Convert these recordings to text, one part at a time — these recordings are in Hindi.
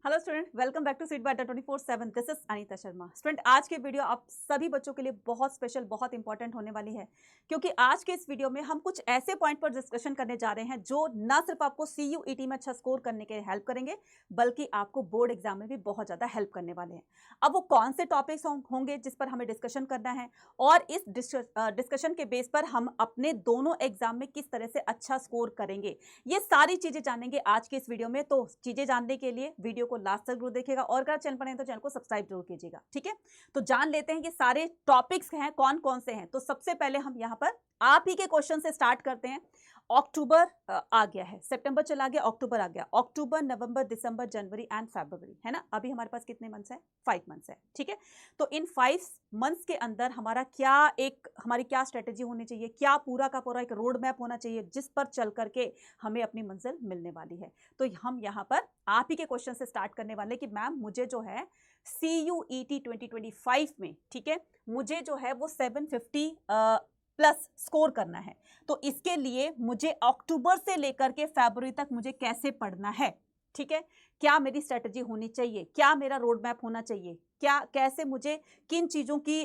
Hello student, welcome back to sweet Bata 24/7। This is Anita Sharma. Student, आज के वीडियो आप सभी बच्चों के लिए बहुत स्पेशल, बहुत इंपॉर्टेंट होने वाली है, क्योंकि आज के इस वीडियो में हम कुछ ऐसे पॉइंट पर डिस्कशन करने जा रहे हैं जो ना सिर्फ आपको CUET में अच्छा स्कोर करने के लिए हेल्प करेंगे, बल्कि आपको बोर्ड एग्जाम में भी बहुत ज़्यादा हेल्प करने वाले हैं। अब वो कौन से टॉपिक्स होंगे जिस पर हमें डिस्कशन करना है, और इस डिस्कशन के बेस पर हम अपने दोनों एग्जाम में किस तरह से अच्छा स्कोर करेंगे, ये सारी चीज़ें जानेंगे आज के इस वीडियो में। तो चीज़ें जानने के लिए वीडियो को लास्ट तक जरूर देखिएगा, और अगर चैनल पर हैं तो चैनल को सब्सक्राइब जरूर कीजिएगा। ठीक है, तो जान लेते हैं ये सारे टॉपिक्स हैं कौन कौन से हैं। तो सबसे पहले हम यहाँ पर आप ही के क्वेश्चन से स्टार्ट करते हैं। अक्टूबर आ गया है, सितंबर चला गया, अक्टूबर आ गया। अक्टूबर, नवंबर, दिसंबर, जनवरी एंड फरवरी, है ना। अभी हमारे पास कितने मंथ्स है? 5 मंथ्स है। ठीक है, तो इन 5 मंथ्स के अंदर हमारी क्या स्ट्रेटेजी होनी चाहिए, क्या पूरा का पूरा एक रोड मैप होना चाहिए जिस पर चल करके हमें अपनी मंजिल मिलने वाली है। तो हम यहाँ पर आप ही के क्वेश्चन से स्टार्ट करने वाले कि मैम मुझे जो है CUET 2025 में, ठीक है, मुझे जो है वो 750 प्लस स्कोर करना है। तो इसके लिए मुझे अक्टूबर से लेकर के फरवरी तक मुझे कैसे पढ़ना है, ठीक है, क्या मेरी स्ट्रेटजी होनी चाहिए, क्या मेरा रोड मैप होना चाहिए, क्या कैसे मुझे किन चीज़ों की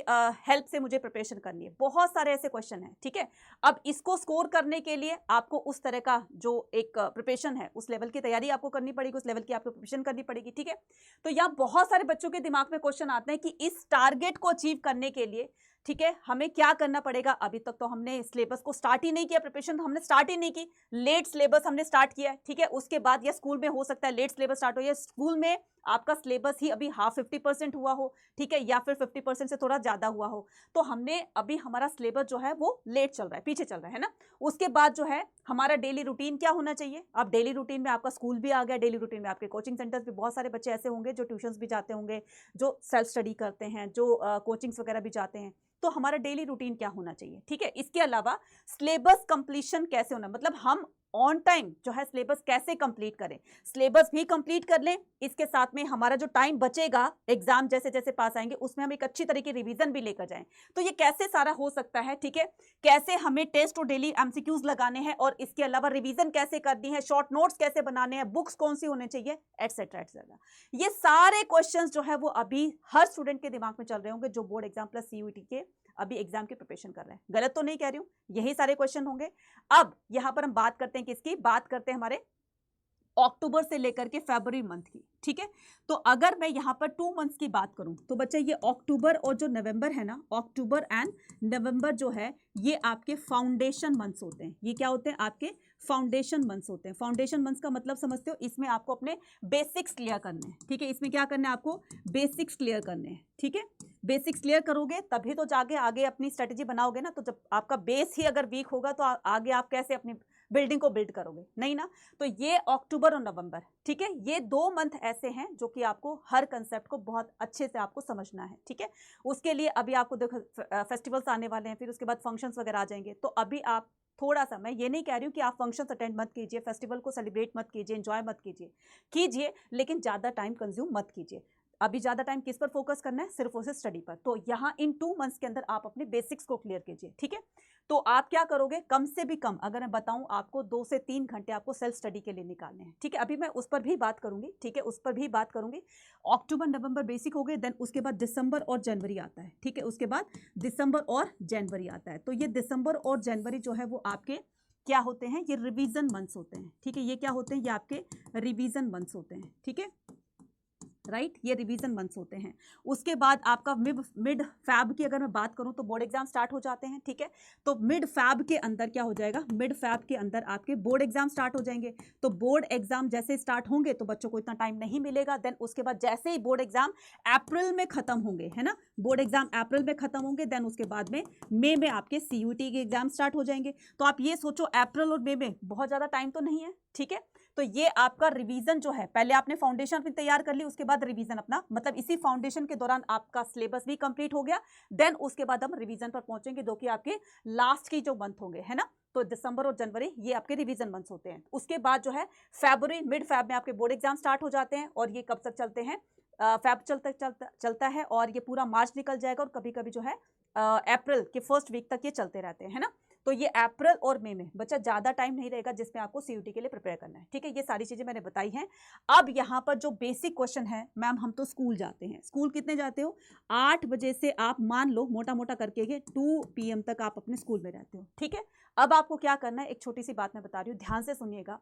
हेल्प से मुझे प्रिपरेशन करनी है। बहुत सारे ऐसे क्वेश्चन हैं। ठीक है, अब इसको स्कोर करने के लिए आपको उस तरह का जो एक प्रिपरेशन है, उस लेवल की तैयारी आपको करनी पड़ेगी, उस लेवल की आपको प्रिपरेशन करनी पड़ेगी। ठीक है, तो यहाँ बहुत सारे बच्चों के दिमाग में क्वेश्चन आते हैं कि इस टारगेट को अचीव करने के लिए, ठीक है, हमें क्या करना पड़ेगा। अभी तक तो हमने सिलेबस को स्टार्ट ही नहीं किया, प्रिपरेशन तो हमने स्टार्ट ही नहीं की, लेट सिलेबस हमने स्टार्ट किया है। ठीक है, उसके बाद या स्कूल में हो सकता है लेट सिलेबस स्टार्ट हो, या स्कूल में आपका सिलेबस ही अभी 50% हुआ हो, ठीक है, या फिर 50% से थोड़ा ज़्यादा हुआ हो। तो हमने अभी हमारा सिलेबस जो है वो लेट चल रहा है, पीछे चल रहा है ना। उसके बाद जो है हमारा डेली रूटीन क्या होना चाहिए। अब डेली रूटीन में आपका स्कूल भी आ गया, डेली रूटीन में आपके कोचिंग सेंटर्स भी, बहुत सारे बच्चे ऐसे होंगे जो ट्यूशन्स भी जाते होंगे, जो सेल्फ स्टडी करते हैं, जो कोचिंग्स वगैरह भी जाते हैं। तो हमारा डेली रूटीन क्या होना चाहिए। ठीक है, इसके अलावा सिलेबस कंप्लीशन कैसे होना, मतलब हम ऑन टाइम जो है सिलेबस कैसे कंप्लीट करें, सिलेबस भी कंप्लीट कर लें, इसके साथ में हमारा जो टाइम बचेगा एग्जाम जैसे जैसे पास आएंगे उसमें हम एक अच्छी तरह की रिवीजन भी लेकर जाएं। तो ये कैसे सारा हो सकता है, ठीक है, कैसे हमें टेस्ट और डेली MCQs लगाने हैं, और इसके अलावा रिवीजन कैसे करनी है, शॉर्ट नोट्स कैसे बनाने हैं, बुक्स कौन सी होने चाहिए, एटसेट्रा एटसेट्रा। ये सारे क्वेश्चंस जो है वो अभी हर स्टूडेंट के दिमाग में चल रहे होंगे जो बोर्ड एग्जाम प्लस CUET के अभी एग्जाम की प्रिपरेशन कर रहे हैं। गलत तो नहीं कह रही हूं, यही सारे क्वेश्चन होंगे। अब यहां पर हम बात करते हैं किसकी, बात करते हैं हमारे अक्टूबर से लेकर के फरवरी मंथ की। ठीक है, तो अगर मैं यहाँ पर 2 मंथ्स की बात करूं तो बच्चे ये अक्टूबर और जो नवंबर है ना, अक्टूबर एंड नवंबर जो है ये आपके फाउंडेशन मंथ्स होते हैं। ये क्या होते हैं? आपके फाउंडेशन मंथ्स होते हैं। फाउंडेशन मंथ्स का मतलब समझते हो, इसमें आपको अपने बेसिक्स क्लियर करने हैं। ठीक है, इसमें क्या करना है आपको? बेसिक्स क्लियर करने हैं। ठीक है, बेसिक्स क्लियर करोगे तभी तो जाके आगे अपनी स्ट्रेटेजी बनाओगे ना। तो जब आपका बेस ही अगर वीक होगा तो आगे आप कैसे अपनी बिल्डिंग को बिल्ड करोगे? नहीं ना। तो ये अक्टूबर और नवंबर, ठीक है, ये 2 मंथ ऐसे हैं जो कि आपको हर कंसेप्ट को बहुत अच्छे से आपको समझना है। ठीक है, उसके लिए अभी आपको देखो फेस्टिवल्स आने वाले हैं, फिर उसके बाद फंक्शंस वगैरह आ जाएंगे। तो अभी आप थोड़ा सा, मैं ये नहीं कह रही हूँ कि आप फंक्शंस अटेंड मत कीजिए, फेस्टिवल को सेलिब्रेट मत कीजिए, एंजॉय मत कीजिए, लेकिन ज़्यादा टाइम कंज्यूम मत कीजिए। अभी ज़्यादा टाइम किस पर फोकस करना है? सिर्फ उसे स्टडी पर। तो यहाँ इन 2 मंथ्स के अंदर आप अपने बेसिक्स को क्लियर कीजिए। ठीक है, तो आप क्या करोगे? कम से भी कम अगर मैं बताऊं आपको 2 से 3 घंटे आपको सेल्फ स्टडी के लिए निकालने हैं। ठीक है, अभी मैं उस पर भी बात करूंगी। ठीक है, उस पर भी बात करूंगी। अक्टूबर नवंबर बेसिक हो गए, देन उसके बाद दिसंबर और जनवरी आता है। ठीक है, उसके बाद दिसंबर और जनवरी आता है। तो ये दिसंबर और जनवरी जो है वो आपके क्या होते हैं? ये रिवीजन मंथ्स होते हैं। ठीक है, ये क्या होते हैं? ये आपके रिवीजन मंथ्स होते हैं। ठीक है, राइट, ये रिवीजन मंथ्स होते हैं। उसके बाद आपका मिड फैब की अगर मैं बात करूं तो बोर्ड एग्जाम स्टार्ट हो जाते हैं। ठीक है, तो मिड फैब के अंदर क्या हो जाएगा? मिड फैब के अंदर आपके बोर्ड एग्जाम स्टार्ट हो जाएंगे। तो बोर्ड एग्जाम जैसे स्टार्ट होंगे तो बच्चों को इतना टाइम नहीं मिलेगा। देन उसके बाद जैसे ही बोर्ड एग्जाम अप्रैल में खत्म होंगे, है ना, बोर्ड एग्जाम अप्रैल में खत्म होंगे, देन उसके बाद में मई में आपके CUET के एग्जाम स्टार्ट हो जाएंगे। तो आप ये सोचो अप्रैल और मई में बहुत ज्यादा टाइम तो नहीं है। ठीक है, तो ये आपका रिवीजन जो है, पहले आपने फाउंडेशन अपनी तैयार कर ली, उसके बाद रिवीजन अपना, मतलब इसी फाउंडेशन के दौरान आपका सिलेबस भी कंप्लीट हो गया। देन उसके बाद हम रिवीजन पर पहुंचेंगे, जो कि आपके लास्ट की जो मंथ होंगे, है ना। तो दिसंबर और जनवरी ये आपके रिवीजन मंथ्स होते हैं। उसके बाद जो है फरवरी, मिड फैब में आपके बोर्ड एग्जाम स्टार्ट हो जाते हैं, और ये कब तक चलते हैं? फैब चलता है, और ये पूरा मार्च निकल जाएगा, और कभी कभी जो है अप्रैल के फर्स्ट वीक तक ये चलते रहते हैं, है ना। तो ये अप्रैल और मई में बच्चा ज़्यादा टाइम नहीं रहेगा जिसमें आपको सीयूटी के लिए प्रिपेयर करना है, ठीक है। ये सारी चीज़ें मैंने बताई हैं। अब यहाँ पर जो बेसिक क्वेश्चन है, मैम हम तो स्कूल जाते हैं, स्कूल कितने जाते हो? 8 बजे से आप मान लो मोटा मोटा करके 2 PM तक आप अपने स्कूल में रहते हो, ठीक है। अब आपको क्या करना है, एक छोटी सी बात मैं बता रही हूँ, ध्यान से सुनिएगा।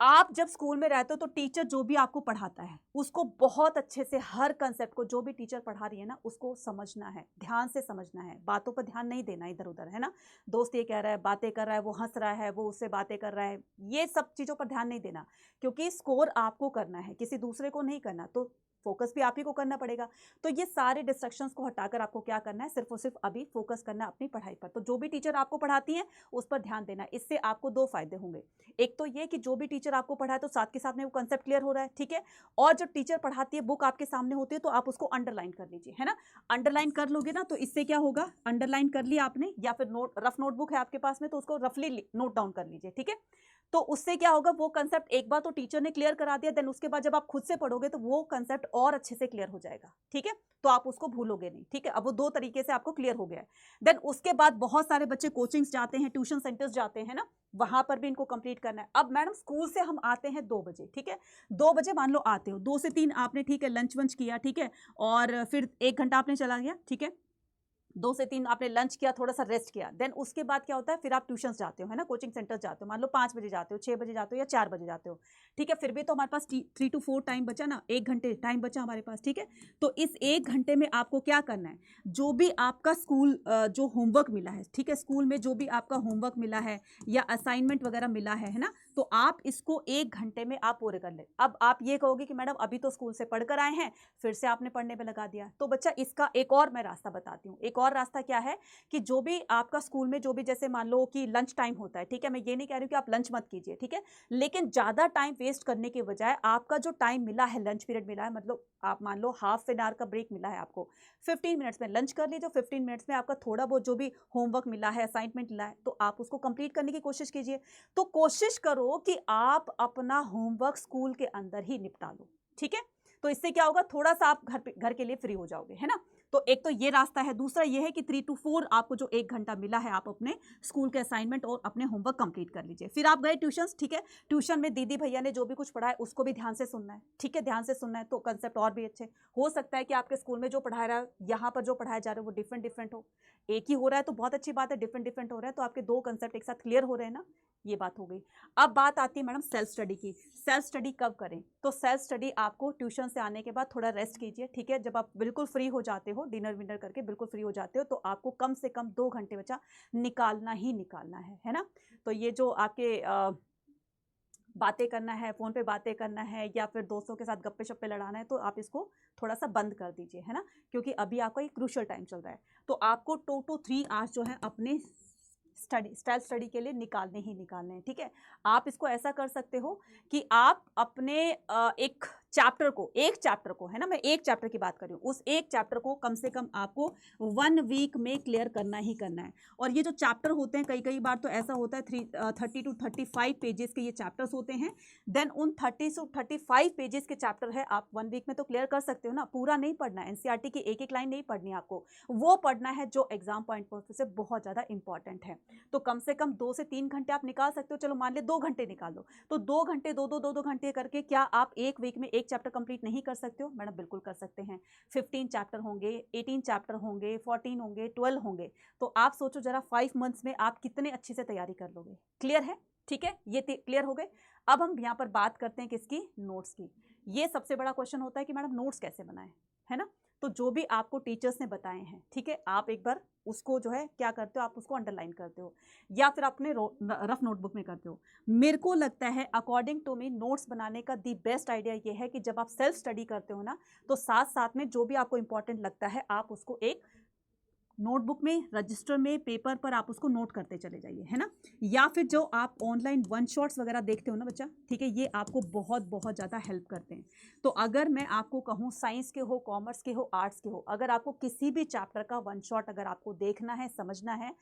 आप जब स्कूल में रहते हो तो टीचर जो भी आपको पढ़ाता है उसको बहुत अच्छे से, हर कंसेप्ट को जो भी टीचर पढ़ा रही है ना उसको समझना है, ध्यान से समझना है, बातों पर ध्यान नहीं देना इधर उधर, है ना। दोस्त ये कह रहा है, बातें कर रहा है, वो हंस रहा है, वो उससे बातें कर रहा है, ये सब चीज़ों पर ध्यान नहीं देना, क्योंकि स्कोर आपको करना है, किसी दूसरे को नहीं करना। तो फोकस भी आप ही को करना पड़ेगा। तो ये सारे डिस्ट्रक्शंस को हटाकर आपको क्या करना है, सिर्फ और सिर्फ अभी फोकस करना है अपनी पढ़ाई पर। तो जो भी टीचर आपको पढ़ाती है उस पर ध्यान देना है। इससे आपको 2 फायदे होंगे। एक तो ये कि जो भी टीचर आपको पढ़ाए तो साथ के साथ में वो कंसेप्ट क्लियर हो रहा है, ठीक है। और जो टीचर पढ़ाती है बुक आपके सामने होती है तो आप उसको अंडरलाइन कर लीजिए, है ना। अंडरलाइन कर लोगे ना तो इससे क्या होगा, अंडरलाइन कर लिया आपने, या फिर रफ नोटबुक है आपके पास में तो उसको रफली नोट डाउन कर लीजिए, ठीक है। तो उससे क्या होगा, वो कंसेप्ट एक बार तो टीचर ने क्लियर करा दिया, देन उसके बाद जब आप खुद से पढ़ोगे तो वो कंसेप्ट और अच्छे से क्लियर हो जाएगा, ठीक है। तो आप उसको भूलोगे नहीं, ठीक है। अब वो 2 तरीके से आपको क्लियर हो गया है। देन उसके बाद बहुत सारे बच्चे कोचिंग्स जाते हैं, ट्यूशन सेंटर्स जाते हैं ना, वहां पर भी इनको कंप्लीट करना है। अब मैडम स्कूल से हम आते हैं 2 बजे, ठीक है। 2 बजे मान लो आते हो, 2 से 3 आपने, ठीक है, लंच वंच किया, ठीक है, और फिर 1 घंटा आपने चला गया, ठीक है। 2 से 3 आपने लंच किया, थोड़ा सा रेस्ट किया, देन उसके बाद क्या होता है, फिर आप ट्यूशन जाते हो, है ना, कोचिंग सेंटर जाते हो, मान लो 5 बजे जाते हो, 6 बजे जाते हो या 4 बजे जाते हो, ठीक है। फिर भी तो हमारे पास 3 to 4 टाइम बचा ना, 1 घंटे टाइम बचा हमारे पास, ठीक है। तो इस 1 घंटे में आपको क्या करना है, जो भी आपका स्कूल जो होमवर्क मिला है, ठीक है, स्कूल में जो भी आपका होमवर्क मिला है या असाइनमेंट वगैरह मिला है ना, तो आप इसको 1 घंटे में आप पूरे कर ले। अब आप ये कहोगे कि मैडम अभी तो स्कूल से पढ़कर आए हैं, फिर से आपने पढ़ने में लगा दिया, तो बच्चा इसका एक और मैं रास्ता बताती हूँ। एक और रास्ता क्या है कि जो भी आपका स्कूल में जो भी, जैसे मान लो कि लंच टाइम होता है, ठीक है, मैं ये नहीं कह रही हूँ कि आप लंच मत कीजिए, ठीक है, लेकिन ज़्यादा टाइम वेस्ट करने के बजाय आपका जो टाइम मिला है, लंच पीरियड मिला है, मतलब आप मान लो हाफ एन आवर का ब्रेक मिला है आपको, 15 मिनट्स में लंच कर लीजिए, 15 मिनट्स में आपका थोड़ा बहुत जो भी होमवर्क मिला है, असाइनमेंट मिला है, तो आप उसको कंप्लीट करने की कोशिश कीजिए। तो कोशिश करो कि आप अपना होमवर्क स्कूल के अंदर ही निपटा लो, ठीक है। तो इससे क्या होगा, थोड़ा सा आप घर के लिए फ्री हो जाओगे, है ना। तो एक तो ये रास्ता है। दूसरा ये है कि 3 to 4 आपको जो 1 घंटा मिला है, आप अपने स्कूल के असाइनमेंट और अपने होमवर्क कंप्लीट कर लीजिए। फिर आप गए ट्यूशन, ठीक है, ट्यूशन में दीदी भैया ने जो भी कुछ पढ़ाया उसको भी ध्यान से सुनना है, ठीक है, ध्यान से सुनना है, तो कंसेप्ट और भी अच्छे। हो सकता है कि आपके स्कूल में जो पढ़ा रहा है, यहाँ पर जो पढ़ाया जा रहा है वो डिफरेंट डिफरेंट हो, एक ही हो रहा है तो बहुत अच्छी बात है, डिफरेंट डिफरेंट हो रहा है तो आपके 2 कंसेप्ट एक साथ क्लियर हो रहे हैं ना, ये बात हो गई। अब बात आती है मैडम सेल्फ स्टडी की। सेल्फ स्टडी कब करें, तो सेल्फ स्टडी आपको ट्यूशन से आने के बाद थोड़ा रेस्ट कीजिए, ठीक है, जब आप बिल्कुल फ्री हो जाते हो, डिनर विनर करके बिल्कुल फ्री हो जाते हो, तो आपको कम से कम 2 घंटे बच्चा निकालना ही निकालना है ना। तो ये जो आपके बातें करना है, फ़ोन पे बातें करना है या फिर दोस्तों के साथ गप्पे शप्पे लड़ाना है, तो आप इसको थोड़ा सा बंद कर दीजिए, है ना, क्योंकि अभी आपका एक क्रूशियल टाइम चल रहा है। तो आपको 2 to 3 आवर्स जो है अपने सेल्फ स्टडी के लिए निकालने ही निकालने हैं, ठीक है। आप इसको ऐसा कर सकते हो कि आप अपने एक चैप्टर को, है ना, मैं एक चैप्टर की बात कर रही हूँ, उस एक चैप्टर को कम से कम आपको 1 वीक में क्लियर करना ही करना है। और ये जो चैप्टर होते हैं, कई बार तो ऐसा होता है 30 to 35 पेजेस के ये चैप्टर्स होते हैं। देन उन 30 to 35 पेजेस के चैप्टर है, आप 1 वीक में तो क्लियर कर सकते हो ना, पूरा नहीं पढ़ना है, एनसीईआरटी की एक लाइन नहीं पढ़नी है आपको, वो पढ़ना है जो एग्जाम पॉइंट ऑफ व्यू से बहुत ज़्यादा इंपॉर्टेंट है। तो कम से कम 2 से 3 घंटे आप निकाल सकते हो, चलो मान ले 2 घंटे निकाल लो, तो 2 घंटे 2 घंटे करके क्या आप एक वीक में एक चैप्टर कंप्लीट नहीं कर सकते हो? मैडम बिल्कुल कर सकते हैं। 15 चैप्टर होंगे, 18 चैप्टर होंगे, 14 होंगे, 12 होंगे, तो आप सोचो जरा 5 मंथ्स में आप कितने अच्छे से तैयारी कर लोगे। क्लियर है, ठीक है, ये क्लियर हो गए। अब हम यहाँ पर बात करते हैं किसकी, नोट्स की। ये सबसे बड़ा क्वेश्चन होता है कि मैडम नोट्स कैसे बनाएं, है ना। तो जो भी आपको टीचर्स ने बताए हैं, ठीक है, आप एक बार उसको जो है क्या करते हो, आप उसको अंडरलाइन करते हो या फिर अपने रफ नोटबुक में करते हो। मेरे को लगता है अकॉर्डिंग टू मी नोट्स बनाने का दी बेस्ट आइडिया ये है कि जब आप सेल्फ स्टडी करते हो ना, तो साथ साथ में जो भी आपको इंपॉर्टेंट लगता है आप उसको एक नोटबुक में, रजिस्टर में, पेपर पर आप उसको नोट करते चले जाइए, है ना। या फिर जो आप ऑनलाइन 1 शॉट्स वगैरह देखते हो ना बच्चा, ठीक है, ये आपको बहुत बहुत ज़्यादा हेल्प करते हैं। तो अगर मैं आपको कहूँ साइंस के हो, कॉमर्स के हो, आर्ट्स के हो, अगर आपको किसी भी चैप्टर का 1 शॉट अगर आपको देखना है, समझना है,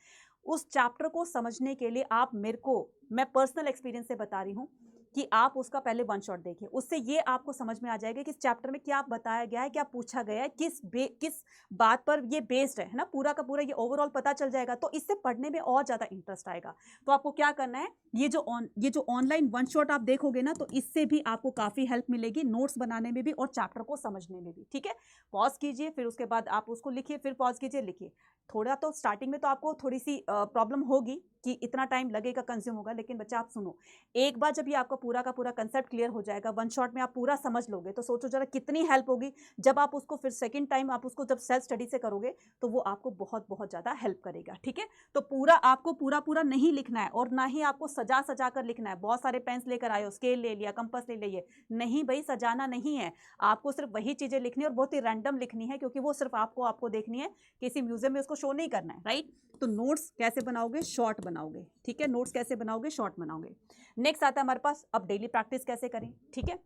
उस चैप्टर को समझने के लिए आप मैं पर्सनल एक्सपीरियंस से बता रही हूँ कि आप उसका पहले वन शॉट देखिए, उससे ये आपको समझ में आ जाएगा कि इस चैप्टर में क्या बताया गया है, क्या पूछा गया है, किस बात पर ये बेस्ड है ना, पूरा का पूरा ये ओवरऑल पता चल जाएगा, तो इससे पढ़ने में और ज़्यादा इंटरेस्ट आएगा। तो आपको क्या करना है, ये जो ऑनलाइन वन शॉट आप देखोगे ना, तो इससे भी आपको काफ़ी हेल्प मिलेगी नोट्स बनाने में भी और चैप्टर को समझने में भी। ठीक है, पॉज कीजिए, फिर उसके बाद आप उसको लिखिए, फिर पॉज कीजिए, लिखिए। थोड़ा तो स्टार्टिंग में तो आपको थोड़ी सी प्रॉब्लम होगी कि इतना टाइम लगेगा, कंज्यूम होगा, लेकिन बच्चा आप सुनो, एक बार जब ये आपका पूरा का पूरा कंसेप्ट क्लियर हो जाएगा, वन शॉट में आप पूरा समझ लोगे, तो सोचो जरा कितनी हेल्प होगी जब आप उसको फिर सेकंड टाइम आप उसको जब सेल्फ स्टडी से करोगे, तो वो आपको बहुत बहुत ज़्यादा हेल्प करेगा। ठीक है, तो पूरा आपको पूरा नहीं लिखना है और ना ही आपको सजा सजा कर लिखना है। बहुत सारे पेन्स लेकर आए हो, स्केल ले लिया, कंपास ले लिए, नहीं भाई, सजाना नहीं है, आपको सिर्फ वही चीज़ें लिखनी है और बहुत ही रैंडम लिखनी है, क्योंकि वो सिर्फ आपको देखनी है, किसी म्यूजियम में उसको शो नहीं करना है, राइट। तो नोट्स कैसे बनाओगे, शॉर्ट बनाओगे। ठीक है, नोट्स कैसे बनाओगे, शॉर्ट बनाओगे। नेक्स्ट आता है हमारे पास, अब डेली प्रैक्टिस कैसे करें। ठीक है,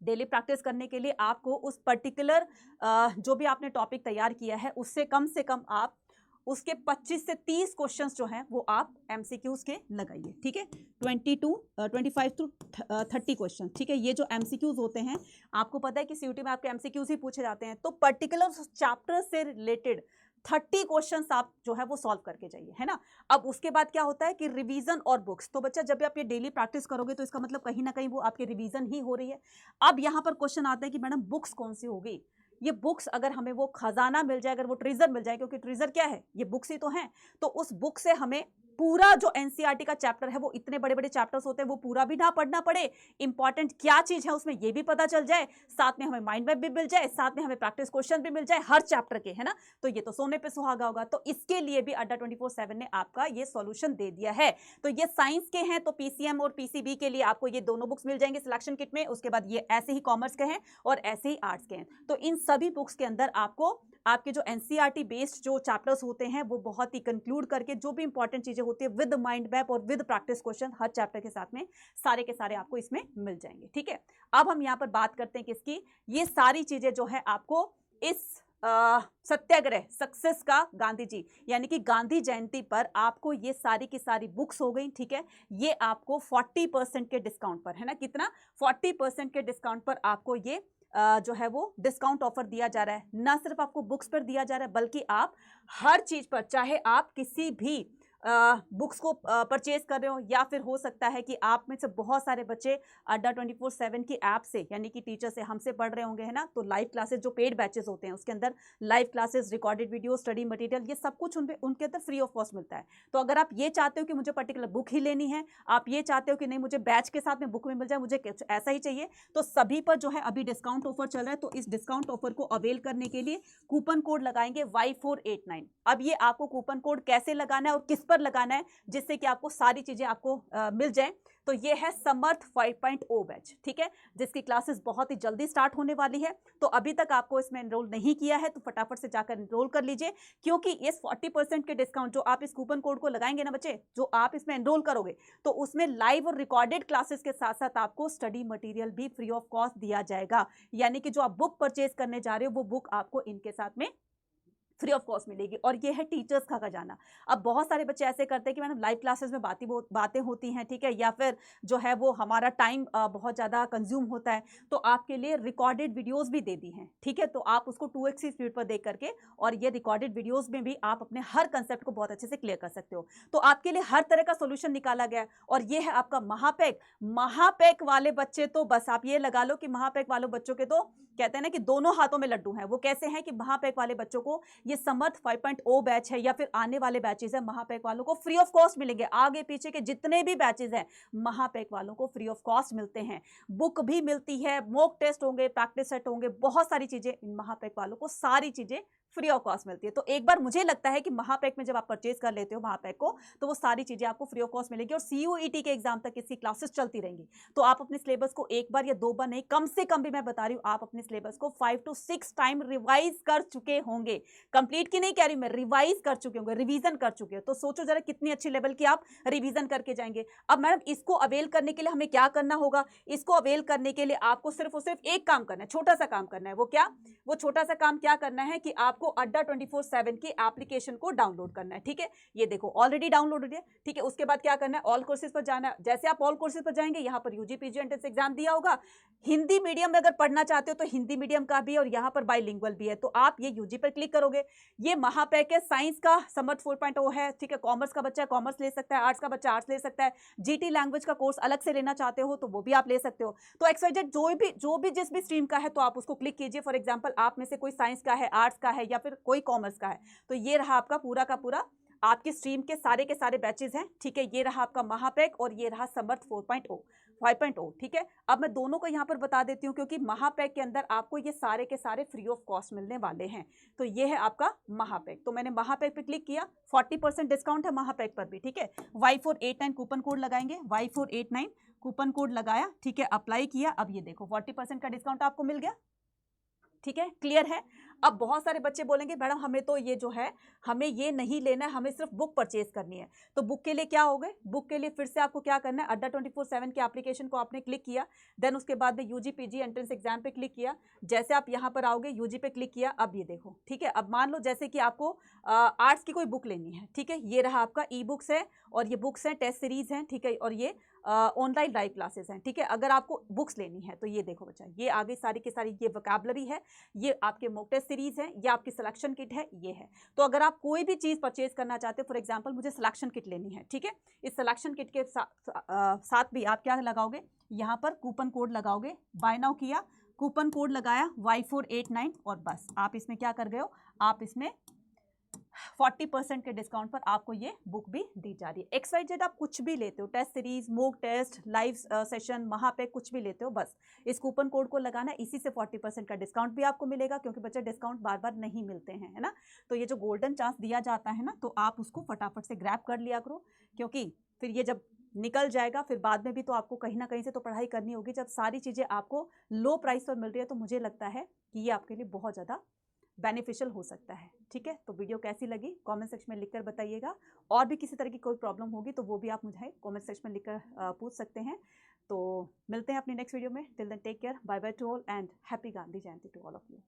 डेली प्रैक्टिस करने के लिए आपको उस पर्टिकुलर जो भी आपने टॉपिक तैयार किया है, उससे कम से कम आप उसके 25 से 30 क्वेश्चंस जो हैं वो आप एमसीक्यूज के लगाइए। ठीक है, 25 टू 30 क्वेश्चन। ठीक है, ये जो एमसीक्यूज होते हैं, आपको पता है कि सीयूटी में आपके एमसीक्यूज ही पूछे जाते हैं, तो पर्टिकुलर चैप्टर से रिलेटेड 30 क्वेश्चंस आप जो है वो सॉल्व करके जाइए, है ना। अब उसके बाद क्या होता है कि रिवीजन और बुक्स, तो बच्चा जब भी आप ये डेली प्रैक्टिस करोगे तो इसका मतलब कहीं ना कहीं वो आपके रिवीजन ही हो रही है। अब यहाँ पर क्वेश्चन आता है कि मैडम बुक्स कौन सी होगी, ये बुक्स अगर हमें वो खजाना मिल जाए, अगर वो ट्रेजर मिल जाए, क्योंकि ट्रेजर क्या है, ये बुक्स ही तो हैं, तो उस बुक से हमें पूरा जो एनसीईआरटी का चैप्टर है, वो इतने बड़े बड़े चैप्टर्स होते हैं, वो पूरा भी ना पढ़ना पड़े, इंपॉर्टेंट क्या चीज है उसमें ये भी पता चल जाए, साथ में हमें माइंड मैप भी मिल जाए, साथ में हमें प्रैक्टिस क्वेश्चन भी मिल जाए हर चैप्टर के, है ना। तो ये तो सोने पे सुहागा होगा। तो इसके लिए भी अड्डा 24/7 ने आपका ये सॉल्यूशन दे दिया है। तो ये साइंस के हैं, तो पीसीएम और पीसीबी के लिए आपको ये दोनों बुक्स मिल जाएंगे सिलेक्शन किट में। उसके बाद ये ऐसे ही कॉमर्स के हैं और ऐसे ही आर्ट्स के हैं। तो इन सभी बुक्स के अंदर आपको आपके जो एनसीईआरटी बेस्ड जो चैप्टर्स होते हैं, वो बहुत ही कंक्लूड करके जो भी इंपॉर्टेंट चीजें होती है विद माइंड मैप और with practice question her chapter के साथ में सारे के सारे आपको इसमें मिल जाएंगे। ठीक है, अब हम यहाँ पर बात करते हैं किसकी, ये सारी चीजें जो है आपको इस सत्याग्रह सक्सेस का गांधी जी यानी कि गांधी जयंती पर आपको ये सारी की सारी बुक्स हो गई। ठीक है, ये आपको 40% के डिस्काउंट पर, है ना, कितना 40% के डिस्काउंट पर आपको ये जो है वो डिस्काउंट ऑफर दिया जा रहा है। ना सिर्फ आपको बुक्स पर दिया जा रहा है, बल्कि आप हर चीज पर, चाहे आप किसी भी बुक्स को परचेज कर रहे हो, या फिर हो सकता है कि आप में से बहुत सारे बच्चे अड्डा 24/7 की ऐप से यानी कि टीचर से हमसे पढ़ रहे होंगे, है ना। तो लाइव क्लासेस जो पेड बैचेस होते हैं, उसके अंदर live classes, recorded video, study material, ये सब कुछ उनके अंदर फ्री ऑफ कॉस्ट मिलता है। तो अगर आप ये चाहते हो कि मुझे पर्टिकुलर बुक ही लेनी है, आप ये चाहते हो कि नहीं मुझे बैच के साथ में बुक में मिल जाए, मुझे ऐसा ही चाहिए, तो सभी पर जो है अभी डिस्काउंट ऑफर चल रहा है। तो इस डिस्काउंट ऑफर को अवेल करने के लिए कूपन कोड लगाएंगे Y489। अब ये आपको कूपन कोड कैसे लगाना है और किस पर लगाना है, जिससे कि आपको सारी चीजें आपको मिल जाएं, तो ये है समर्थ 5.0 बैच। ठीक है, जिसकी क्लासेस बहुत ही जल्दी स्टार्ट होने वाली है। तो अभी तक आपको इसमें एनरोल नहीं किया है तो फटाफट से जाकर एनरोल कर लीजिए, क्योंकि इस 40% के डिस्काउंट जो आप इस कूपन कोड को लगाएंगे ना बच्चे, जो आप इसमें एनरोल करोगे, तो उसमें लाइव और रिकॉर्डेड क्लासेस के साथ साथ आपको स्टडी मटेरियल भी फ्री ऑफ कॉस्ट दिया जाएगा। यानी कि जो आप बुक परचेज करने जा रहे हो, वो बुक आपको इनके साथ में फ्री ऑफ कॉस्ट मिलेगी। और ये है टीचर्स का खजाना। अब बहुत सारे बच्चे ऐसे करते हैं कि मैडम लाइव क्लासेस में बातें होती हैं, ठीक है, या फिर जो है वो हमारा टाइम बहुत ज़्यादा कंज्यूम होता है, तो आपके लिए रिकॉर्डेड वीडियोस भी दे दी हैं। ठीक है, तो आप उसको 2x की स्पीड पर देख करके, और ये रिकॉर्डेड वीडियोस में भी आप अपने हर कंसेप्ट को बहुत अच्छे से क्लियर कर सकते हो। तो आपके लिए हर तरह का सोल्यूशन निकाला गया है। और ये है आपका महापैक वाले बच्चे, तो बस आप ये लगा लो कि महापैक वाले बच्चों के तो कहते हैं ना कि दोनों हाथों में लड्डू हैं। वो कैसे हैं कि महापैक वाले बच्चों को ये समर्थ 5.0 बैच है, या फिर आने वाले बैचेस है, महापैक वालों को फ्री ऑफ कॉस्ट मिलेंगे। आगे पीछे के जितने भी बैचेस हैं, महापैक वालों को फ्री ऑफ कॉस्ट मिलते हैं। बुक भी मिलती है, मॉक टेस्ट होंगे, प्रैक्टिस सेट होंगे, बहुत सारी चीजें इन महापैक वालों को सारी चीजें फ्री ऑफ कॉस्ट मिलती है। तो एक बार मुझे लगता है कि महापैक में जब आप परचेज कर लेते हो महापैक को, तो वो सारी चीजें आपको फ्री ऑफ कॉस्ट मिलेगी। और सीयूईटी के एग्जाम तक इसकी क्लासेस चलती रहेंगी। तो आप अपने सिलेबस को एक बार या दो बार नहीं, कम से कम भी मैं बता रही हूँ, आप अपने सिलेबस को 5 to 6 टाइम रिवाइज कर चुके होंगे। कंप्लीट की नहीं कह रही मैं, रिवाइज कर चुके होंगे, रिवीजन कर चुके हो। तो सोचो जरा कितनी अच्छी लेवल की आप रिवीजन करके जाएंगे। अब मैडम इसको अवेल करने के लिए हमें क्या करना होगा? इसको अवेल करने के लिए आपको सिर्फ और सिर्फ एक काम करना है, छोटा सा काम करना है। वो क्या? वो छोटा सा काम क्या करना है कि आप आपको अड्डा 24/7 की एप्लीकेशन को डाउनलोड करना है। ठीक है, ये देखो ऑलरेडी डाउनलोडेड है। ठीक है, उसके बाद क्या करना है, ऑल कोर्सेज पर जाना है। जैसे आप ऑल कोर्सेज पर जाएंगे, यहाँ पर यूजी पीजी एंट्रेंस एग्जाम दिया होगा। हिंदी मीडियम में अगर पढ़ना चाहते हो तो हिंदी मीडियम का भी, और यहाँ पर बाइलिंगुअल भी है, तो आप ये यूजी पर क्लिक करोगे। ये महापैक है, साइंस का समर्थ 4.0 है। ठीक है, कॉमर्स का बच्चा कॉमर्स ले सकता है, आर्ट्स का बच्चा आर्ट्स ले सकता है, जीटी लैंग्वेज का कोर्स अलग से लेना चाहते हो तो वो भी आप ले सकते हो। तो एक्सवाइजेड जो भी जिस भी स्ट्रीम का है तो आप उसको क्लिक कीजिए। फॉर एग्जांपल आप में से कोई साइंस का है, आर्ट्स का है या फिर कोई कॉमर्स का है, तो ये रहा आपका पूरा का पूरा आपकी स्ट्रीम के सारे बैचेस हैं। ठीक है, ये रहा आपका महापैक और ये रहा समर्थ 4.0 5.0। ठीक है, अब मैं दोनों को यहाँ पर बता देती हूँ क्योंकि महापैक के अंदर आपको ये सारे के सारे फ्री ऑफ कॉस्ट मिलने वाले हैं। तो ये है आपका महापैक। तो मैंने महापैक पे क्लिक किया, 40% डिस्काउंट है महापैक पर भी। ठीक है, Y489 कूपन कोड लगाएंगे, Y489 कूपन कोड लगाया। ठीक है, अप्लाई किया। अब ये देखो 40% का डिस्काउंट आपको मिल गया। ठीक है, क्लियर है। अब बहुत सारे बच्चे बोलेंगे मैडम हमें तो ये जो है हमें ये नहीं लेना है, हमें सिर्फ बुक परचेज करनी है। तो बुक के लिए क्या हो गए, बुक के लिए फिर से आपको क्या करना है, अड्डा 24/7 के एप्लीकेशन को आपने क्लिक किया, देन उसके बाद में यूजी पीजी एंट्रेंस एग्जाम पे क्लिक किया। जैसे आप यहाँ पर आओगे यूजी पे क्लिक किया। अब ये देखो, ठीक है, अब मान लो जैसे कि आपको आर्ट्स की कोई बुक लेनी है। ठीक है, ये रहा आपका ई बुक्स है और ये बुक्स हैं, टेस्ट सीरीज हैं। ठीक है, और ये ऑनलाइन लाइव क्लासेस हैं। ठीक है, अगर आपको बुक्स लेनी है तो ये देखो बच्चा, ये आगे सारी की सारी ये वोकैबुलरी है, ये आपके मॉक टेस्ट सीरीज है, ये आपकी सिलेक्शन किट है, ये है। तो अगर आप कोई भी चीज़ परचेज करना चाहते हो, फॉर एग्जांपल मुझे सिलेक्शन किट लेनी है। ठीक है, इस सिलेक्शन किट के साथ भी आप क्या लगाओगे, यहाँ पर कूपन कोड लगाओगे। बाय नाउ किया, कूपन कोड लगाया Y489 और बस आप इसमें क्या कर गए हो, आप इसमें 40% के डिस्काउंट पर आपको ये बुक भी दी जा रही है। XYZ आप कुछ भी लेते हो, test series, mock test, live session, महापैक कुछ भी लेते हो, बस इस कूपन कोड को लगाना, इसी से 40% का डिस्काउंट भी आपको मिलेगा। क्योंकि बच्चे डिस्काउंट बार बार नहीं मिलते हैं, है ना। तो ये जो गोल्डन चांस दिया जाता है ना, तो आप उसको फटाफट से ग्रैब कर लिया करो। क्योंकि फिर ये जब निकल जाएगा फिर बाद में भी तो आपको कहीं ना कहीं से तो पढ़ाई करनी होगी। जब सारी चीज़ें आपको लो प्राइस पर मिल रही है तो मुझे लगता है कि ये आपके लिए बहुत ज़्यादा बेनिफिशियल हो सकता है। ठीक है, तो वीडियो कैसी लगी कमेंट सेक्शन में लिखकर बताइएगा। और भी किसी तरह की कोई प्रॉब्लम होगी तो वो भी आप मुझे कमेंट सेक्शन में लिखकर पूछ सकते हैं। तो मिलते हैं अपनी नेक्स्ट वीडियो में। Till then take care, bye bye to all and happy Gandhi Jayanti to all of you.